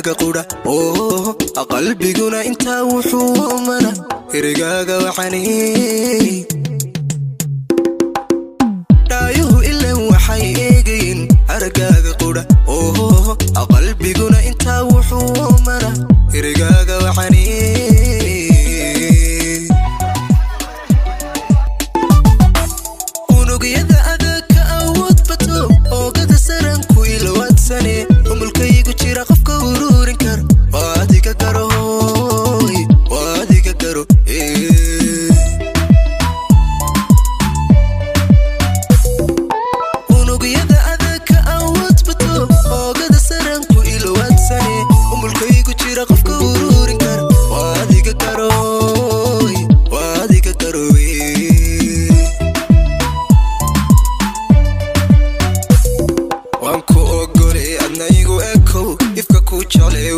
erigaaga qudha qalbiguna inta wuxuu mana erigaaga waxani daayuhu ilaa waxay eegayn erigaaga qudha qalbiguna inta wuxuu mana erigaaga waxani unugiyada adaka awood bato oogada saranku ilwaadsane umulkaygu jira qofka ururin kar waadiga garo unugiyada adaka awood bato oogada saranku ilwaadsane umulkaygu jira qofka ururin kar waadiga garo wanku ogole adnaygu ekow ifka ku jeclay